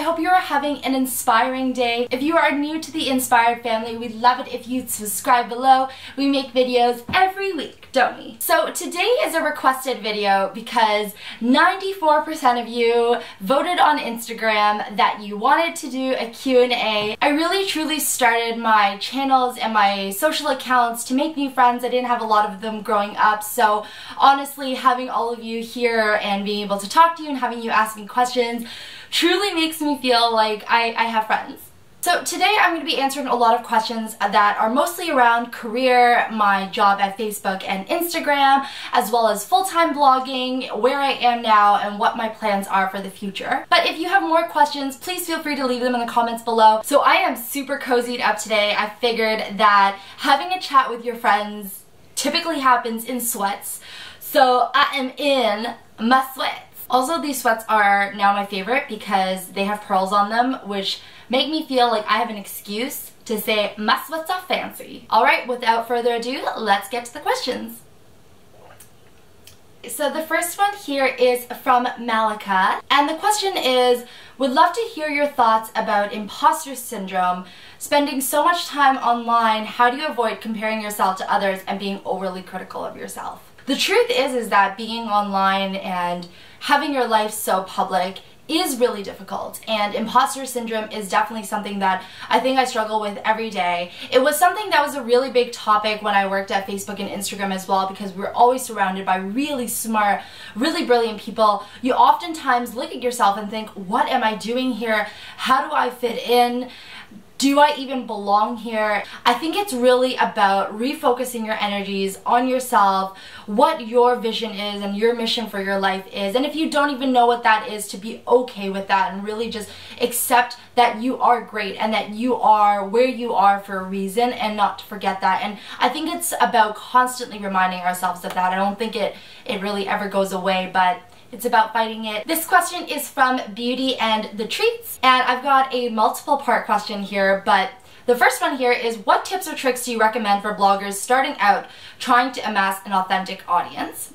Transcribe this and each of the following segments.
hope you are having an inspiring day. If you are new to the Inspired family, we'd love it if you'd subscribe below. We make videos every week, don't we? So today is a requested video because 94% of you voted on Instagram that you wanted to do a Q&A. I really truly started my channels and my social accounts to make new friends. I didn't have a lot of them growing up, so honestly having all of you here and being able to talk to you and having you ask me questions truly makes me feel like I have friends. So today I'm going to be answering a lot of questions that are mostly around career, my job at Facebook and Instagram, as well as full-time blogging, where I am now, and what my plans are for the future. But if you have more questions, please feel free to leave them in the comments below. So I am super cozied up today. I figured that having a chat with your friends typically happens in sweats. So I am in my sweats. Also, these sweats are now my favorite because they have pearls on them, which make me feel like I have an excuse to say my sweats are fancy. Alright, without further ado, let's get to the questions. So the first one here is from Malika, and the question is, would love to hear your thoughts about imposter syndrome. Spending so much time online, how do you avoid comparing yourself to others and being overly critical of yourself? The truth is that being online and having your life so public is really difficult, and imposter syndrome is definitely something that I think I struggle with every day. It was something that was a really big topic when I worked at Facebook and Instagram as well, because we're always surrounded by really smart, really brilliant people. You oftentimes look at yourself and think, what am I doing here? How do I fit in? Do I even belong here? I think it's really about refocusing your energies on yourself, what your vision is and your mission for your life is. And if you don't even know what that is, to be okay with that and really just accept that you are great and that you are where you are for a reason, and not to forget that. And I think it's about constantly reminding ourselves of that. I don't think it really ever goes away, but it's about fighting it. This question is from Beauty and the Treats, and I've got a multiple part question here, but the first one here is, what tips or tricks do you recommend for bloggers starting out trying to amass an authentic audience?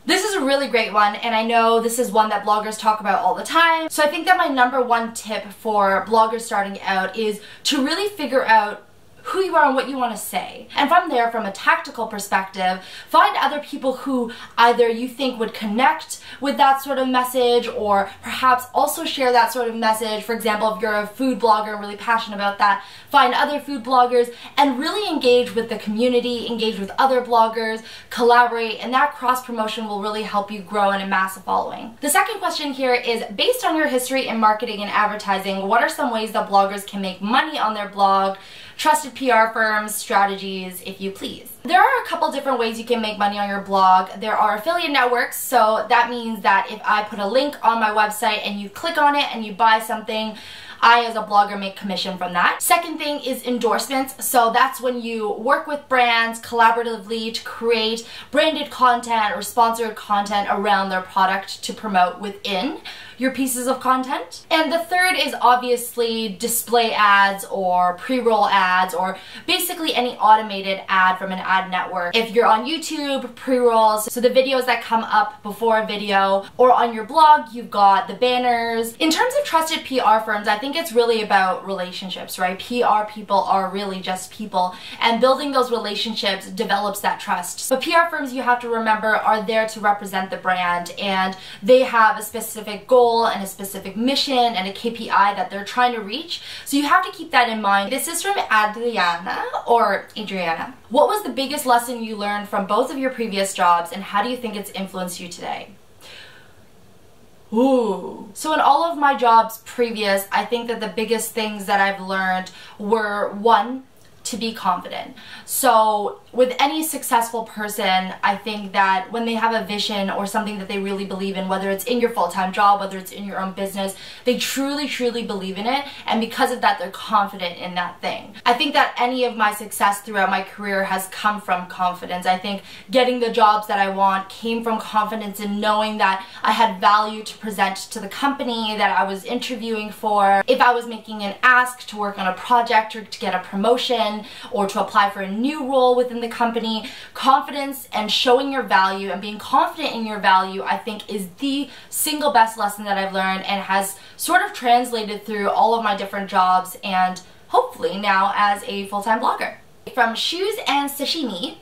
This is a really great one, and I know this is one that bloggers talk about all the time. So I think that my number one tip for bloggers starting out is to really figure out who you are and what you want to say. And from there, from a tactical perspective, find other people who either you think would connect with that sort of message, or perhaps also share that sort of message. For example, if you're a food blogger and really passionate about that, find other food bloggers and really engage with the community, engage with other bloggers, collaborate, and that cross promotion will really help you grow and amass a following. The second question here is, based on your history in marketing and advertising, what are some ways that bloggers can make money on their blog? Trusted PR firms, strategies, if you please. There are a couple different ways you can make money on your blog. There are affiliate networks, so that means that if I put a link on my website and you click on it and you buy something, I as a blogger make commission from that. Second thing is endorsements. So that's when you work with brands collaboratively to create branded content or sponsored content around their product to promote within your pieces of content. And the third is obviously display ads or pre-roll ads, or basically any automated ad from an ad network. If you're on YouTube, pre-rolls, so the videos that come up before a video, or on your blog, you've got the banners. In terms of trusted PR firms, I think it's really about relationships, right? PR people are really just people, and building those relationships develops that trust. But PR firms, you have to remember, are there to represent the brand, and they have a specific goal and a specific mission and a KPI that they're trying to reach. So you have to keep that in mind. This is from Adriana, or Adriana. What was the biggest lesson you learned from both of your previous jobs, and how do you think it's influenced you today? Ooh. So in all of my jobs previous, I think that the biggest things that I've learned were, one, to be confident. So with any successful person, I think that when they have a vision or something that they really believe in, whether it's in your full-time job, whether it's in your own business, they truly, truly believe in it, and because of that, they're confident in that thing. I think that any of my success throughout my career has come from confidence. I think getting the jobs that I want came from confidence in knowing that I had value to present to the company that I was interviewing for. If I was making an ask to work on a project or to get a promotion, promotion or to apply for a new role within the company. Confidence and showing your value and being confident in your value, I think, is the single best lesson that I've learned and has sort of translated through all of my different jobs and hopefully now as a full-time blogger. From Shoes and Sashimi,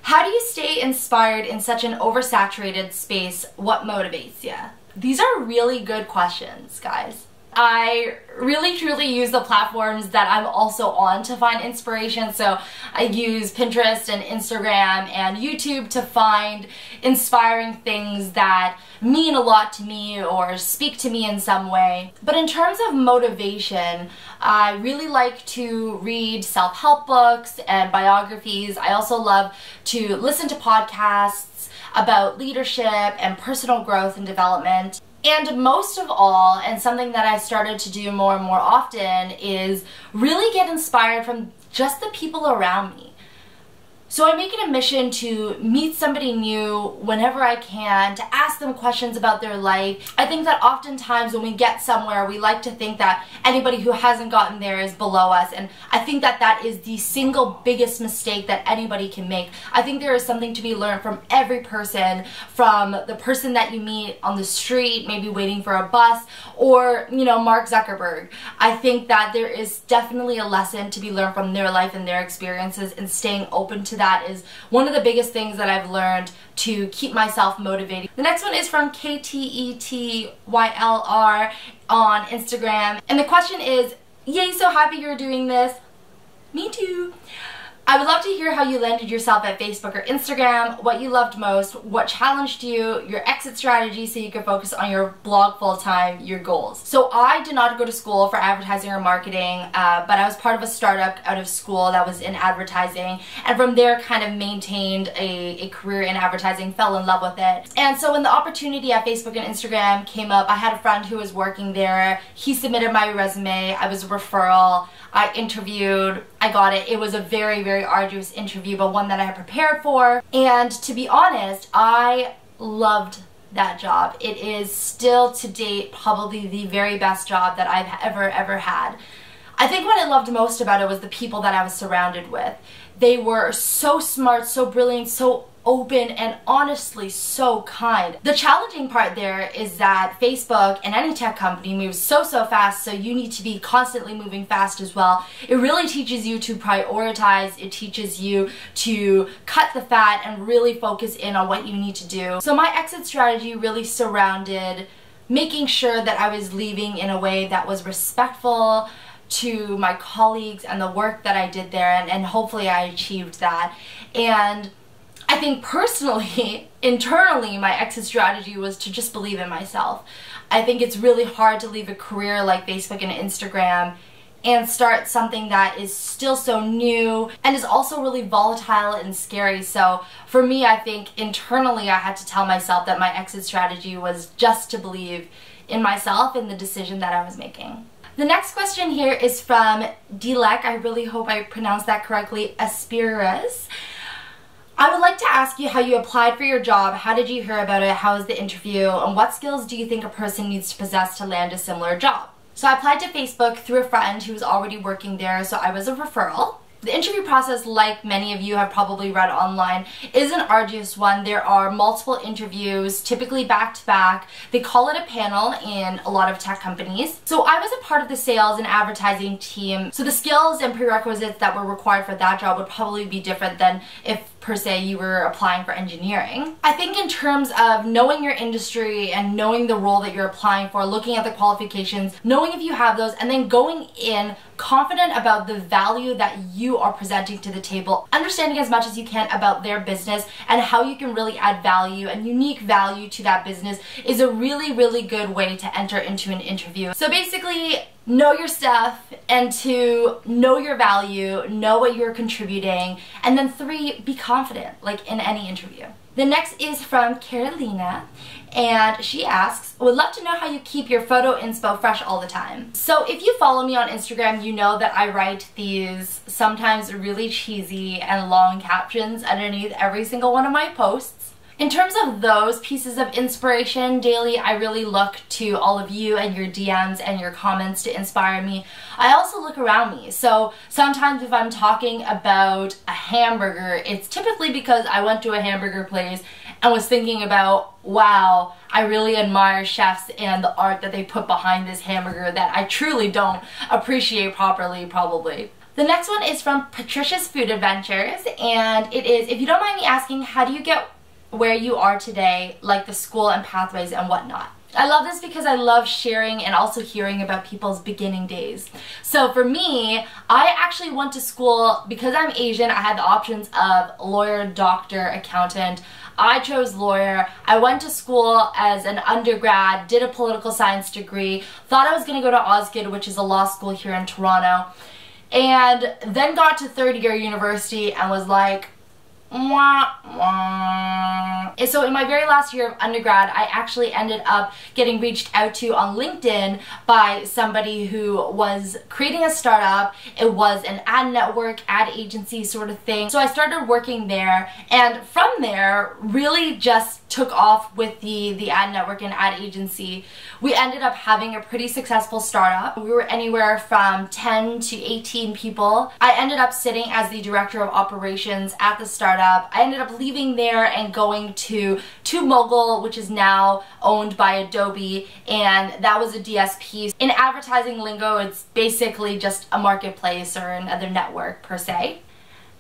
how do you stay inspired in such an oversaturated space? What motivates you? These are really good questions, guys. I really truly use the platforms that I'm also on to find inspiration. So I use Pinterest and Instagram and YouTube to find inspiring things that mean a lot to me or speak to me in some way. But in terms of motivation, I really like to read self-help books and biographies. I also love to listen to podcasts about leadership and personal growth and development. And most of all, and something that I started to do more and more often, is really get inspired from just the people around me. So I make it a mission to meet somebody new whenever I can, to ask them questions about their life. I think that oftentimes when we get somewhere, we like to think that anybody who hasn't gotten there is below us, and I think that that is the single biggest mistake that anybody can make. I think there is something to be learned from every person, from the person that you meet on the street, maybe waiting for a bus, or, you know, Mark Zuckerberg. I think that there is definitely a lesson to be learned from their life and their experiences, and staying open to that is one of the biggest things that I've learned to keep myself motivated. The next one is from KTETYLR on Instagram, and the question is, yay, so happy you're doing this. Me too. I would love to hear how you landed yourself at Facebook or Instagram, what you loved most, what challenged you, your exit strategy so you could focus on your blog full-time, your goals. So I did not go to school for advertising or marketing, but I was part of a startup out of school that was in advertising, and from there kind of maintained a career in advertising, fell in love with it. And so when the opportunity at Facebook and Instagram came up, I had a friend who was working there. He submitted my resume. I was a referral. I interviewed, I got it. It was a very, very arduous interview, but one that I had prepared for. And to be honest, I loved that job. It is still to date probably the very best job that I've ever had. I think what I loved most about it was the people that I was surrounded with. They were so smart, so brilliant, so open, and honestly so kind. The challenging part there is that Facebook and any tech company moves so fast, so you need to be constantly moving fast as well. It really teaches you to prioritize. It teaches you to cut the fat and really focus in on what you need to do. So my exit strategy really surrounded making sure that I was leaving in a way that was respectful to my colleagues and the work that I did there, and hopefully I achieved that. And I think personally, internally, my exit strategy was to just believe in myself. I think it's really hard to leave a career like Facebook and Instagram and start something that is still so new and is also really volatile and scary. So for me, I think internally I had to tell myself that my exit strategy was just to believe in myself and the decision that I was making. The next question here is from Dilek. I really hope I pronounced that correctly. Aspiras. I would like to ask you how you applied for your job. How did you hear about it? How was the interview? And what skills do you think a person needs to possess to land a similar job? So I applied to Facebook through a friend who was already working there, so I was a referral. The interview process, like many of you have probably read online, is an arduous one. There are multiple interviews, typically back-to-back. They call it a panel in a lot of tech companies. So I was a part of the sales and advertising team, so the skills and prerequisites that were required for that job would probably be different than if per se you were applying for engineering. I think in terms of knowing your industry and knowing the role that you're applying for, looking at the qualifications, knowing if you have those, and then going in confident about the value that you are presenting to the table, understanding as much as you can about their business and how you can really add value and unique value to that business is a really, really good way to enter into an interview. So basically, know your stuff, and 2, know your value, know what you're contributing, and then 3, be confident, like in any interview. The next is from Carolina, and she asks, would love to know how you keep your photo inspo fresh all the time. So if you follow me on Instagram, you know that I write these sometimes really cheesy and long captions underneath every single one of my posts. In terms of those pieces of inspiration daily, I really look to all of you and your DMs and your comments to inspire me. I also look around me. So sometimes if I'm talking about a hamburger, it's typically because I went to a hamburger place and was thinking about, wow, I really admire chefs and the art that they put behind this hamburger that I truly don't appreciate properly, probably. The next one is from Patricia's Food Adventures, and it is, if you don't mind me asking, how do you get where you are today, like the school and pathways and whatnot? I love this because I love sharing and also hearing about people's beginning days. So for me, I actually went to school, because I'm Asian, I had the options of lawyer, doctor, accountant. I chose lawyer. I went to school as an undergrad, did a political science degree, thought I was going to go to Osgoode, which is a law school here in Toronto, and then got to third year university and was like, wah, wah. And so in my very last year of undergrad, I actually ended up getting reached out to on LinkedIn by somebody who was creating a startup. It was an ad network, ad agency sort of thing. So I started working there, and from there really just took off with the ad network and ad agency. We ended up having a pretty successful startup. We were anywhere from 10 to 18 people. I ended up sitting as the director of operations at the startup. I ended up leaving there and going to Mogul, which is now owned by Adobe, and that was a DSP. In advertising lingo, it's basically just a marketplace or another network per se.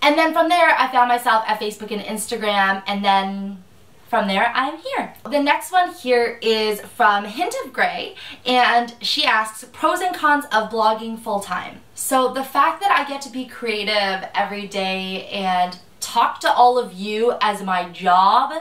And then from there, I found myself at Facebook and Instagram, and then from there, I'm here. The next one here is from Hint of Grey, and she asks, pros and cons of blogging full-time. So the fact that I get to be creative every day and talk to all of you as my job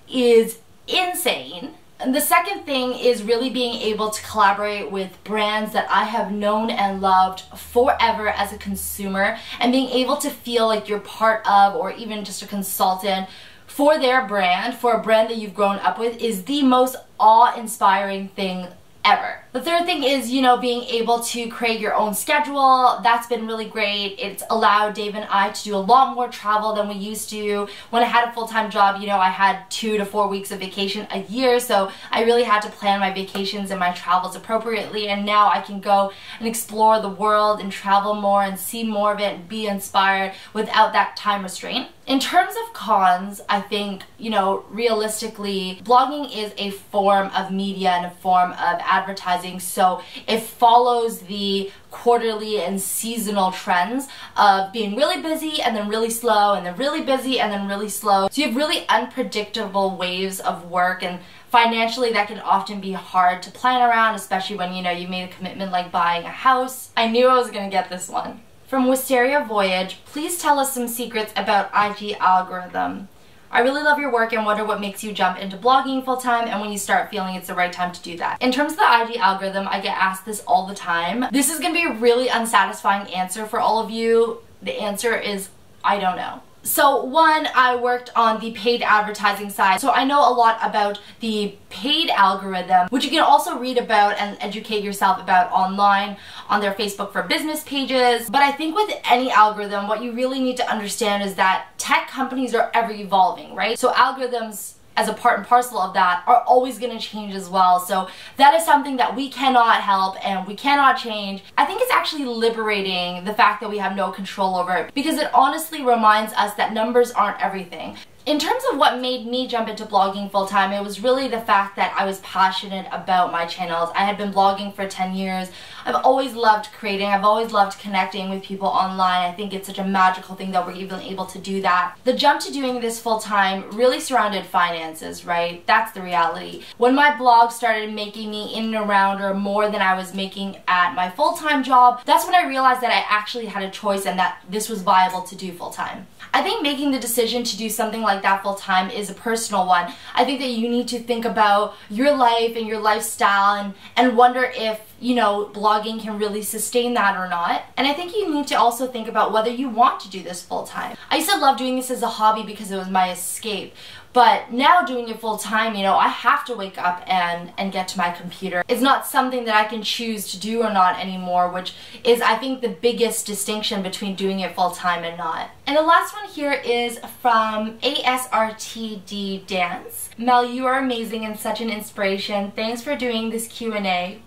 is insane. And the second thing is really being able to collaborate with brands that I have known and loved forever as a consumer, and being able to feel like you're part of, or even just a consultant for their brand, for a brand that you've grown up with, is the most awe-inspiring thing ever. The third thing is, you know, being able to create your own schedule. That's been really great. It's allowed Dave and I to do a lot more travel than we used to. When I had a full-time job, you know, I had 2 to 4 weeks of vacation a year, so I really had to plan my vacations and my travels appropriately, and now I can go and explore the world and travel more and see more of it and be inspired without that time restraint. In terms of cons, I think, you know, realistically, blogging is a form of media and a form of advertising, so it follows the quarterly and seasonal trends of being really busy and then really slow and then really busy and then really slow. So you have really unpredictable waves of work, and financially that can often be hard to plan around, especially when, you know, you made a commitment like buying a house. I knew I was gonna get this one. From Wisteria Voyage, please tell us some secrets about IG algorithm. I really love your work and wonder what makes you jump into blogging full-time and when you start feeling it's the right time to do that. In terms of the IG algorithm, I get asked this all the time. This is going to be a really unsatisfying answer for all of you. The answer is, I don't know. So one, I worked on the paid advertising side, so I know a lot about the paid algorithm, which you can also read about and educate yourself about online on their Facebook for Business pages. But I think with any algorithm, what you really need to understand is that tech companies are ever evolving, right? So algorithms, as a part and parcel of that, are always going to change as well. So that is something that we cannot help and we cannot change. I think it's actually liberating, the fact that we have no control over it, because it honestly reminds us that numbers aren't everything. In terms of what made me jump into blogging full-time, it was really the fact that I was passionate about my channels. I had been blogging for 10 years. I've always loved creating. I've always loved connecting with people online. I think it's such a magical thing that we're even able to do that. The jump to doing this full-time really surrounded finances, right? That's the reality. When my blog started making me in and around or more than I was making at my full-time job, that's when I realized that I actually had a choice and that this was viable to do full-time. I think making the decision to do something like that full-time is a personal one. I think that you need to think about your life and your lifestyle and wonder if, you know, blogging can really sustain that or not. And I think you need to also think about whether you want to do this full-time. I used to love doing this as a hobby because it was my escape. But now doing it full time, you know, I have to wake up and get to my computer. It's not something that I can choose to do or not anymore, which is, I think, the biggest distinction between doing it full time and not. And the last one here is from ASRTD Dance. Mel, you are amazing and such an inspiration. Thanks for doing this Q&A.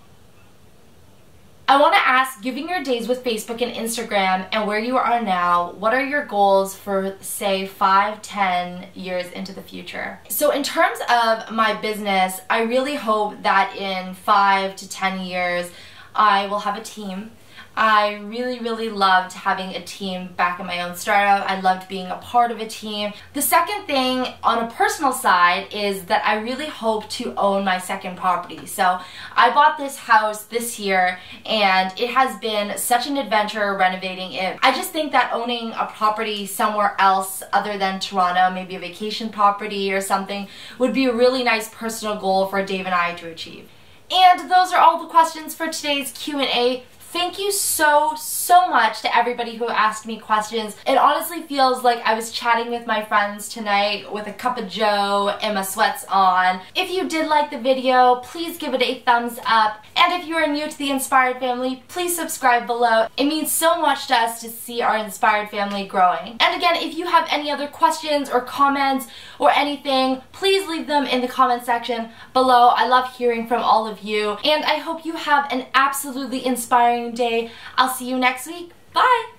I want to ask, given your days with Facebook and Instagram and where you are now, what are your goals for, say, 5-10 years into the future? So in terms of my business, I really hope that in 5 to 10 years, I will have a team. I really loved having a team back in my own startup. I loved being a part of a team. The second thing on a personal side is that I really hope to own my second property. So I bought this house this year and it has been such an adventure renovating it. I just think that owning a property somewhere else other than Toronto, maybe a vacation property or something, would be a really nice personal goal for Dave and I to achieve. And those are all the questions for today's Q&A. Thank you so much to everybody who asked me questions. It honestly feels like I was chatting with my friends tonight with a cup of joe and my sweats on. If you did like the video, please give it a thumbs up. And if you are new to the Inspired family, please subscribe below. It means so much to us to see our Inspired family growing. And again, if you have any other questions or comments or anything, please leave them in the comment section below. I love hearing from all of you. And I hope you have an absolutely inspiring day. I'll see you next week. Bye!